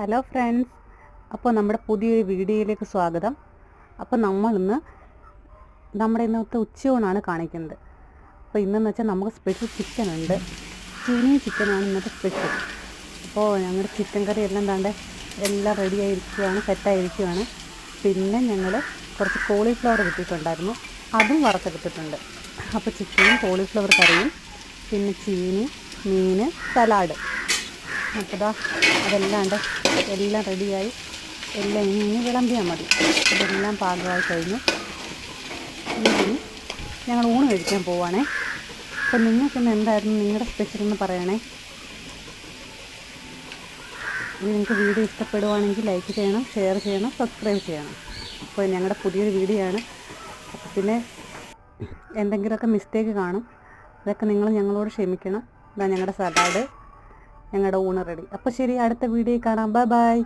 Hello friends, അപ്പോൾ നമ്മുടെ പുതിയൊരു വീഡിയോയിലേക്ക് സ്വാഗതം. അപ്പോൾ നമ്മുടെ ഇന്നത്തെ ഉച്ചയൂണാണ് കാണിക്കുന്നത്. അപ്പോൾ ഇന്നെന്ന് വെച്ചാൽ നമുക്ക് സ്പെഷ്യൽ ചിക്കൻ ഉണ്ട്. ചീനിയും ചിക്കനാണ് ഇന്നത്തെ സ്പെഷ്യൽ. അപ്പോൾ ഞങ്ങളുടെ ചിക്കൻ കറി എല്ലാം റെഡി ആയിരിക്കുകയാണ്, സെറ്റായിരിക്കുകയാണ്. പിന്നെ ഞങ്ങൾ കുറച്ച് കോളിഫ്ലവർ കിട്ടിയിട്ടുണ്ടായിരുന്നു, അതും വറുത്തെടുത്തിട്ടുണ്ട്. അപ്പോൾ ചിക്കനും കോളിഫ്ലവർ കറിയും, പിന്നെ ചീനി, മീൻ, സലാഡ്. അപ്പോൾ എല്ലാം റെഡിയായി. എല്ലാം ഇനി വിളമ്പിയാൽ മതി. ഇതെല്ലാം പാകമായി കഴിഞ്ഞു. ഇനി ഞങ്ങൾ ഊണ് കഴിക്കാൻ പോവുകയാണേ. അപ്പോൾ നിങ്ങൾക്കിന്ന് എന്തായിരുന്നു നിങ്ങളുടെ സ്പെഷ്യൽ എന്ന് പറയണേ. നിങ്ങൾക്ക് വീഡിയോ ഇഷ്ടപ്പെടുവാണെങ്കിൽ ലൈക്ക് ചെയ്യണം, ഷെയർ ചെയ്യണം, സബ്സ്ക്രൈബ് ചെയ്യണം. അപ്പോൾ ഞങ്ങളുടെ പുതിയൊരു വീഡിയോ ആണ്. അപ്പോൾ പിന്നെ എന്തെങ്കിലുമൊക്കെ മിസ്റ്റേക്ക് കാണും, അതൊക്കെ നിങ്ങൾ ഞങ്ങളോട് ക്ഷമിക്കണം. ഇതാ ഞങ്ങളുടെ സലാഡ്, ഞങ്ങളുടെ ഊണ് റെഡി. അപ്പോൾ ശരി, അടുത്ത വീഡിയോ കാണാം. Bye bye.